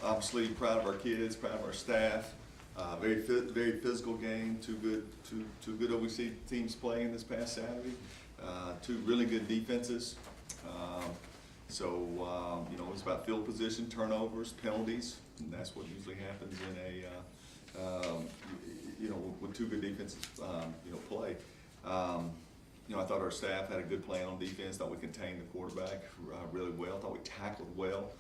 Obviously proud of our kids, proud of our staff. Very physical game. Two good OVC teams playing this past Saturday. Two really good defenses. It's about field position, turnovers, penalties, and that's what usually happens in with two good defenses, play. I thought our staff had a good plan on defense. Thought we contained the quarterback really well. Thought we tackled well.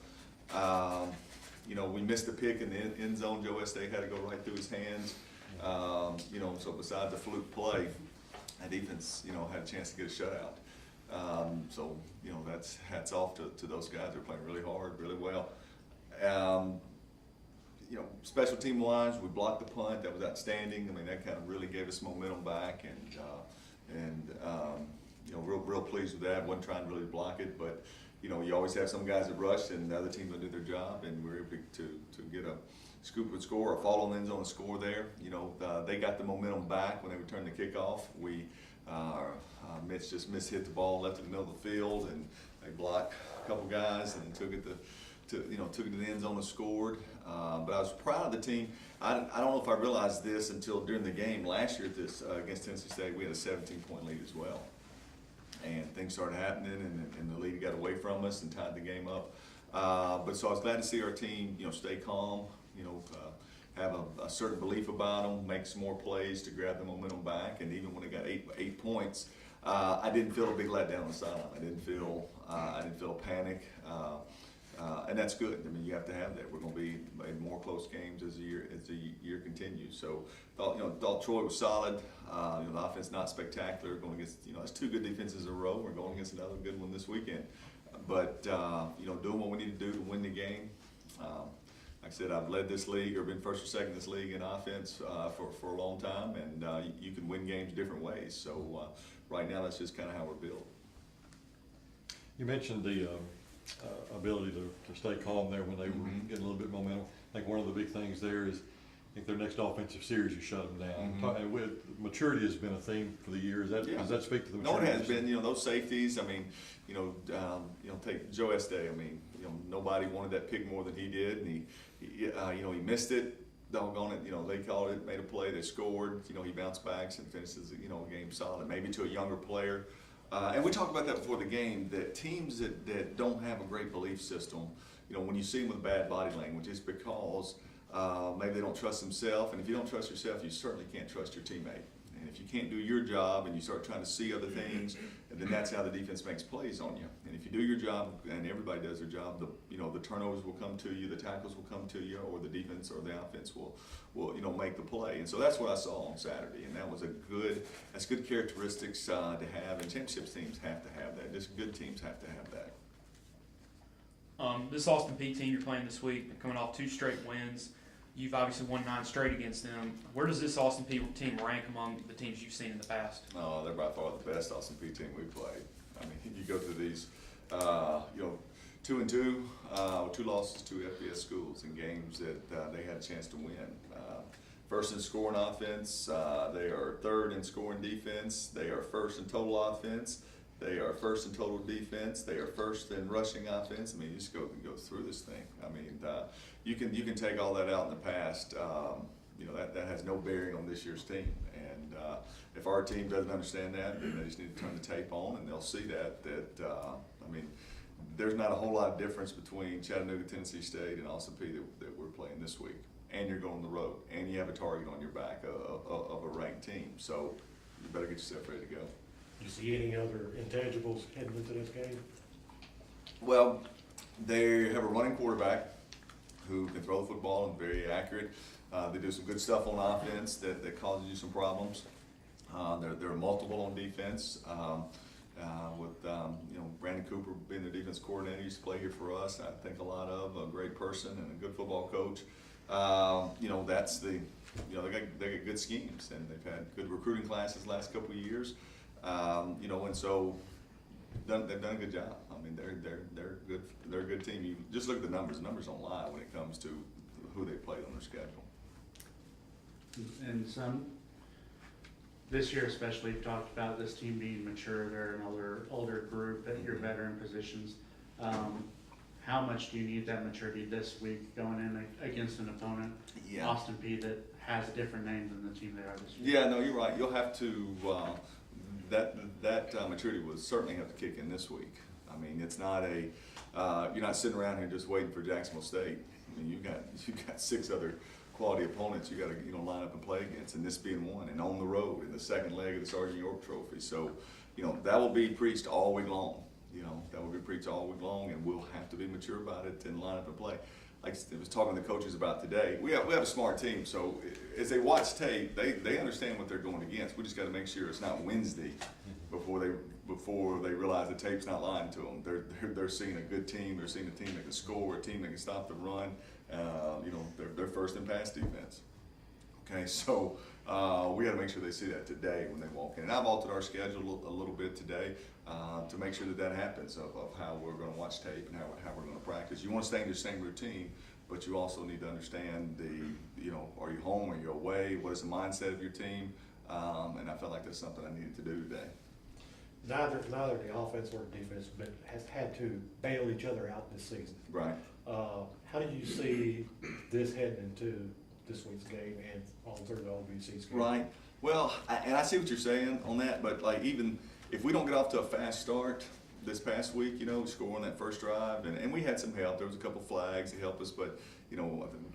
We missed a pick in the end zone. Joe Estate had to go right through his hands. So besides the fluke play, that defense, had a chance to get a shutout. That's hats off to those guys. They're playing really hard, really well. Special team wise, we blocked the punt. That was outstanding. I mean, that kind of really gave us momentum back, and real pleased with that. Wasn't trying to really block it, but you always have some guys that rush, and the other team will do their job, and we were able to get a scoop and score, or follow in the end zone and score there. They got the momentum back when they returned the kickoff. Mitch just hit the ball, left it in the middle of the field, and they blocked a couple guys and took it to the end zone and scored. But I was proud of the team. I don't know if I realized this until during the game last year against Tennessee State. We had a 17-point lead as well, and things started happening, and the lead got away from us and tied the game up. So I was glad to see our team, stay calm, have a certain belief about them, make some more plays to grab the momentum back, and even when they got eight points, I didn't feel a big letdown on the sideline. I didn't feel a panic, and that's good. I mean, you have to have that. We're going to be in more close games as the year continues. So thought Troy was solid. The offense not spectacular. Going against it's two good defenses in a row. We're going against another good one this weekend, but doing what we need to do to win the game. Like I said, I've led this league, or been first or second in this league in offense for a long time, and you can win games different ways. So right now, that's just kind of how we're built. You mentioned the ability to stay calm there when they were getting a little bit of momentum. I think one of the big things there is, I think their next offensive series, you shut them down. And with maturity has been a theme for the year. Does that speak to the maturity? No, it has been. Those safeties. I mean, take Joe Estate. I mean, nobody wanted that pick more than he did, and he missed it. Doggone it. They called it, made a play, they scored. He bounced back and finishes a game solid. Maybe to a younger player. And we talked about that before the game, that teams that don't have a great belief system, when you see them with bad body language, it's because maybe they don't trust themselves. And if you don't trust yourself, you certainly can't trust your teammate. And if you can't do your job and you start trying to see other things, then that's how the defense makes plays on you. And if you do your job, and everybody does their job, the turnovers will come to you, the tackles will come to you, or the defense or the offense will make the play. And so that's what I saw on Saturday, and that's good characteristics to have. And championship teams have to have that. Just good teams have to have that. This Austin Peay team you're playing this week, coming off 2 straight wins. You've obviously won 9 straight against them. Where does this Austin Peay team rank among the teams you've seen in the past? Oh, they're by far the best Austin Peay team we've played. I mean, you go through these, 2-2, 2 losses to FBS schools in games that they had a chance to win. First in scoring offense, they are third in scoring defense. They are first in total offense. They are first in total defense. They are first in rushing offense. I mean, you just go through this thing. I mean, you can take all that out in the past. That has no bearing on this year's team. And if our team doesn't understand that, then they just need to turn the tape on, and they'll see that there's not a whole lot of difference between Chattanooga, Tennessee State, and Austin Peay that we're playing this week. And you're going on the road, and you have a target on your back of a ranked team. So you better get yourself ready to go. Do you see any other intangibles heading into this game? Well, they have a running quarterback who can throw the football and very accurate. They do some good stuff on offense that causes you some problems. They're multiple on defense. With Brandon Cooper being the defense coordinator, he used to play here for us. I think a lot of a great person and a good football coach. That's they got good schemes, and they've had good recruiting classes the last couple of years. And so they've done a good job. I mean, they're good. They're a good team. You just look at the numbers. The numbers don't lie when it comes to who they played on their schedule. And this year especially, you've talked about this team being mature. They're an older group at your veteran positions. how much do you need that maturity this week going in against an opponent, Yeah. Austin P, that has a different name than the team they are this year? Yeah, no, you're right. You'll have to, that maturity will certainly have to kick in this week. I mean, it's not you're not sitting around here just waiting for Jacksonville State. I mean, you've got 6 other quality opponents you got to line up and play against, and this being one, and on the road in the second leg of the Sergeant York Trophy. So, that will be preached all week long. That will be preached all week long, and we'll have to be mature about it and line up and play. Like I was talking to the coaches about today, we have a smart team, so as they watch tape, they understand what they're going against. We just got to make sure it's not Wednesday before they realize the tape's not lying to them. They're seeing a good team. They're seeing a team that can score, a team that can stop the run. They're first in pass defense. Okay, so we got to make sure they see that today when they walk in. And I've altered our schedule a little bit today to make sure that happens of how we're going to watch tape and how we're going to practice. You want to stay in the same routine, but you also need to understand are you home, are you away, what is the mindset of your team, and I felt like that's something I needed to do today. Neither the offense or the defense has had to bail each other out this season. Right. How do you see this heading into this week's game and all through the OVC's game? Right. Well, I see what you're saying on that, but like even if we don't get off to a fast start this past week, scoring that first drive, and we had some help. There was a couple flags that helped us, but I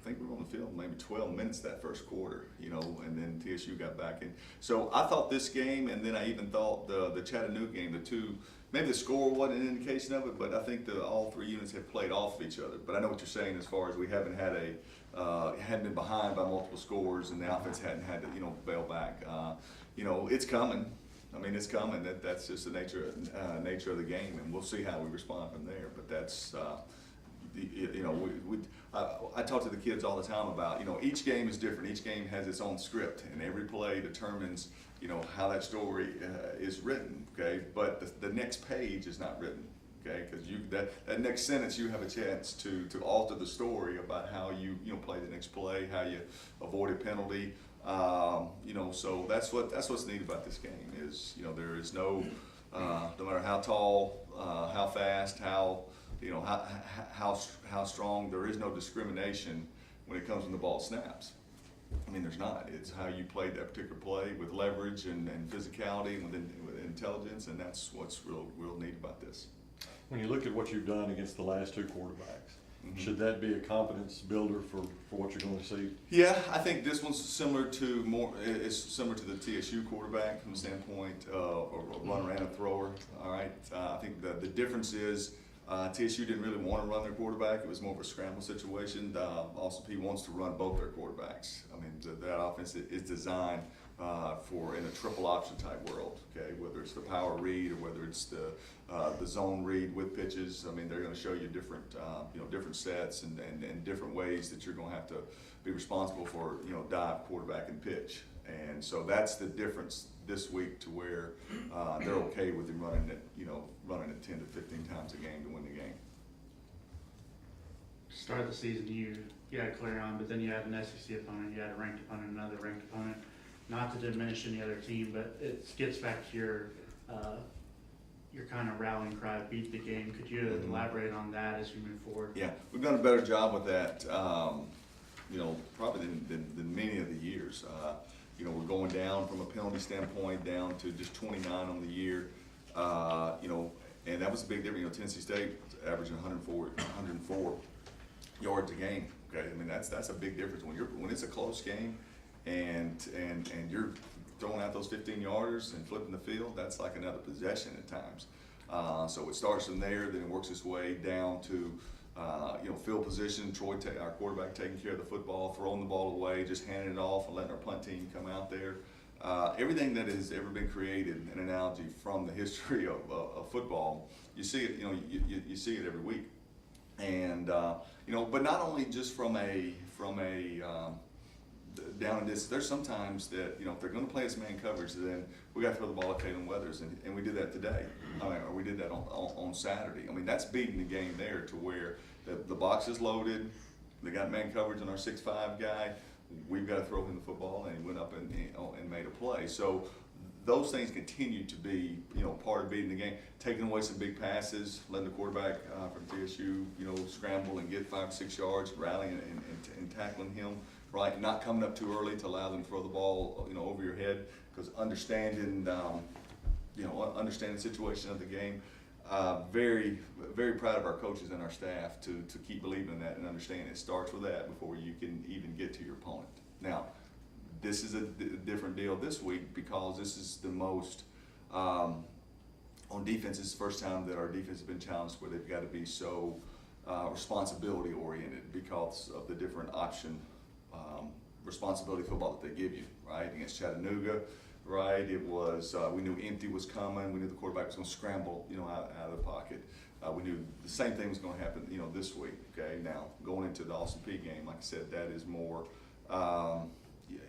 think we were on the field maybe 12 minutes that first quarter, and then TSU got back in. So I thought this game, and then I even thought the Chattanooga game, the two, maybe the score wasn't an indication of it, but I think all 3 units have played off of each other. But I know what you're saying as far as we haven't had hadn't been behind by multiple scores, and the offense hadn't had to bail back. It's coming. I mean, it's coming. That's just the nature of the game, and we'll see how we respond from there. But that's I talk to the kids all the time about each game is different. Each game has its own script, and every play determines how that story is written. Okay, but the next page is not written. Okay, because that next sentence you have a chance to alter the story about how you play the next play, how you avoid a penalty. So that's what's neat about this game is there is no matter how tall, how fast, how strong, there is no discrimination when it comes when the ball snaps. I mean, there's not. It's how you played that particular play with leverage and physicality and with intelligence, and that's what's real neat about this. When you look at what you've done against the last 2 quarterbacks, should that be a confidence builder for what you're going to see? Yeah, I think this one's similar to the TSU quarterback from the standpoint of a runner and a thrower. All right, I think the difference is TSU didn't really want to run their quarterback. It was more of a scramble situation. Also, P wants to run both their quarterbacks. I mean, that offense is designed for in a triple option type world. Okay, whether it's the power read or whether it's the zone read with pitches. I mean, they're going to show you different sets and different ways that you're going to have to be responsible for dive, quarterback, and pitch. And so that's the difference this week to where they're okay with him running it 10 to 15 times a game to win the game. Start of the season, you had Clarion, but then you had an SEC opponent, you had a ranked opponent, another ranked opponent. Not to diminish any other team, but it gets back to your kind of rallying cry, beat the game. Could you elaborate on that as you move forward? Yeah, we've done a better job with that, probably than many of the years. We're going down from a penalty standpoint down to just 29 on the year, and that was a big difference. Tennessee State averaging 104 yards a game. Okay, I mean that's a big difference when it's a close game, and you're throwing out those 15-yarders and flipping the field. That's like another possession at times. So it starts from there, then it works its way down to field position. Troy, our quarterback, taking care of the football, throwing the ball away, just handing it off, and letting our punt team come out there. Everything that has ever been created, an analogy from the history of football, you see it. You see it every week, and but not only just from a down and distance. There's sometimes that if they're going to play us man coverage, then we got to throw the ball at Kalen Weathers, and we did that today. Or we did that on Saturday. I mean, that's beating the game there to where the box is loaded. They got man coverage on our 6'5" guy. We've got to throw him the football, and he went up and made a play. So those things continue to be, you know, part of beating the game. Taking away some big passes, letting the quarterback from TSU, you know, scramble and get 5 or 6 yards, rallying and tackling him, right? Not coming up too early to allow them to throw the ball, you know, over your head, because understanding, you know, understanding the situation of the game. Very, very proud of our coaches and our staff to keep believing in that and understand it starts with that before you can even get to your opponent. Now, this is a different deal this week because this is the most, on defense, it's the first time that our defense has been challenged where they've got to be so responsibility oriented because of the different option responsibility football that they give you, right? Against Chattanooga, right? It was, we knew empty was coming. We knew the quarterback was going to scramble, you know, out of the pocket. We knew the same thing was going to happen, you know, this week, okay? Now, going into the Austin Peay game, like I said, that is more,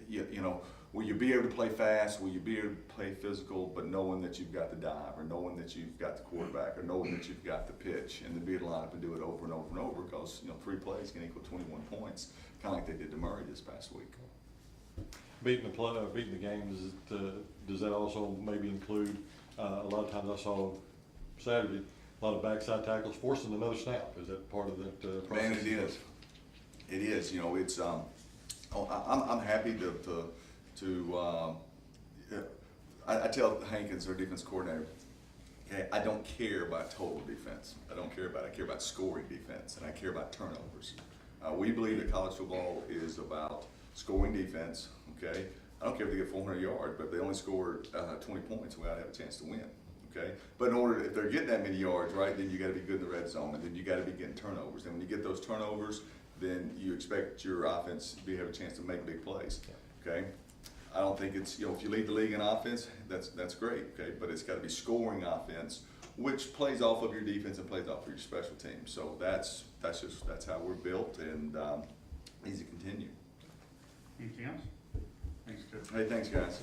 you know, will you be able to play fast? Will you be able to play physical, but knowing that you've got the dive, or knowing that you've got the quarterback, or knowing that you've got the pitch, and to be able to line up and do it over and over and over, because, you know, 3 plays can equal 21 points, kind of like they did to Murray this past week. Beating the game, does that also maybe include, a lot of times I saw Saturday, a lot of backside tackles, forcing another snap? Is that part of that process? Man, it is. It is. You know, it's. I'm happy I tell Hankins, our defense coordinator, okay, I don't care about total defense. I care about scoring defense, and I care about turnovers. We believe that college football is about scoring defense. Okay, I don't care if they get 400 yards, but if they only score 20 points, we ought to have a chance to win. Okay, but in order, if they're getting that many yards, right, then you got to be good in the red zone, and then you got to be getting turnovers. And when you get those turnovers, then you expect your offense to have a chance to make big plays. Okay, I don't think it's, you know, if you lead the league in offense, that's great. Okay, but it's got to be scoring offense, which plays off of your defense and plays off of your special teams. So that's how we're built, and needs to continue. Anything else? Thanks, Coach. Hey, thanks, guys.